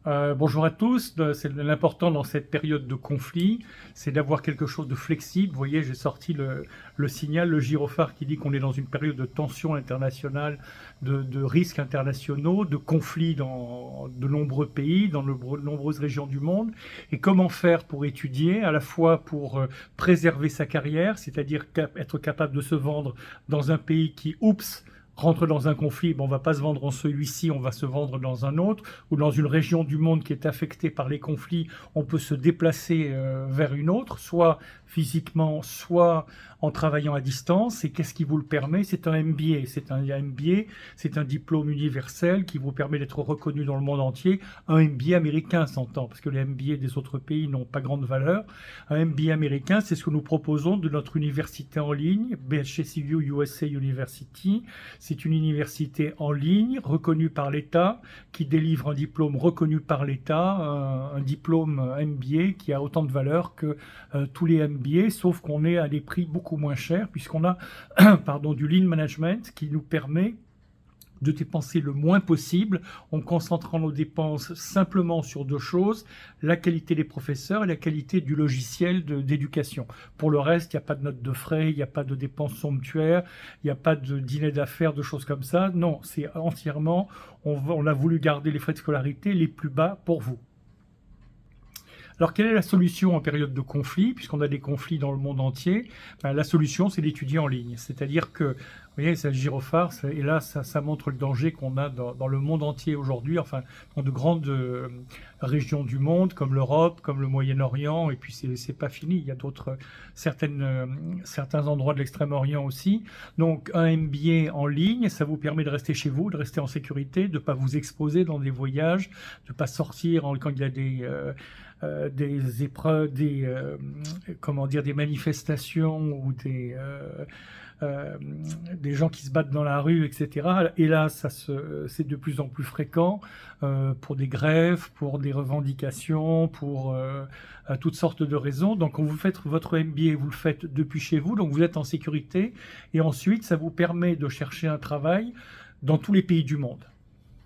Bonjour à tous. L'important dans cette période de conflit, c'est d'avoir quelque chose de flexible. Vous voyez, j'ai sorti le signal, le gyrophare qui dit qu'on est dans une période de tension internationale, de risques internationaux, de conflits dans de nombreux pays, dans de nombreuses régions du monde. Et comment faire pour étudier, à la fois pour préserver sa carrière, c'est-à-dire être capable de se vendre dans un pays qui, oups, rentre dans un conflit, on ne va pas se vendre en celui-ci, on va se vendre dans un autre, ou dans une région du monde qui est affectée par les conflits, on peut se déplacer vers une autre, soit physiquement, soit en travaillant à distance. Et qu'est-ce qui vous le permet? C'est un MBA. C'est un MBA, c'est un diplôme universel qui vous permet d'être reconnu dans le monde entier. Un MBA américain s'entend, parce que les MBA des autres pays n'ont pas grande valeur. Un MBA américain, c'est ce que nous proposons de notre université en ligne, BHCU USA University. C'est une université en ligne, reconnue par l'État, qui délivre un diplôme reconnu par l'État, un diplôme MBA qui a autant de valeur que tous les MBA, sauf qu'on est à des prix beaucoup moins chers, puisqu'on a du lean management qui nous permet de dépenser le moins possible en concentrant nos dépenses simplement sur deux choses, la qualité des professeurs et la qualité du logiciel d'éducation. Pour le reste, il n'y a pas de notes de frais, il n'y a pas de dépenses somptuaires, il n'y a pas de dîner d'affaires, de choses comme ça. Non, c'est entièrement, on a voulu garder les frais de scolarité les plus bas pour vous. Alors, quelle est la solution en période de conflit, puisqu'on a des conflits dans le monde entier? La solution, c'est d'étudier en ligne. C'est-à-dire que, vous voyez, c'est le gyrophare, et là, ça montre le danger qu'on a dans le monde entier aujourd'hui, enfin, dans de grandes régions du monde, comme l'Europe, comme le Moyen-Orient, et puis c'est pas fini, il y a certains endroits de l'Extrême-Orient aussi. Donc, un MBA en ligne, ça vous permet de rester chez vous, de rester en sécurité, de ne pas vous exposer dans des voyages, de ne pas sortir quand il y a des épreuves, des manifestations ou des gens qui se battent dans la rue, etc. Et là, c'est de plus en plus fréquent pour des grèves, pour des revendications, pour toutes sortes de raisons. Donc, quand vous faites votre MBA, vous le faites depuis chez vous, donc vous êtes en sécurité. Et ensuite, ça vous permet de chercher un travail dans tous les pays du monde.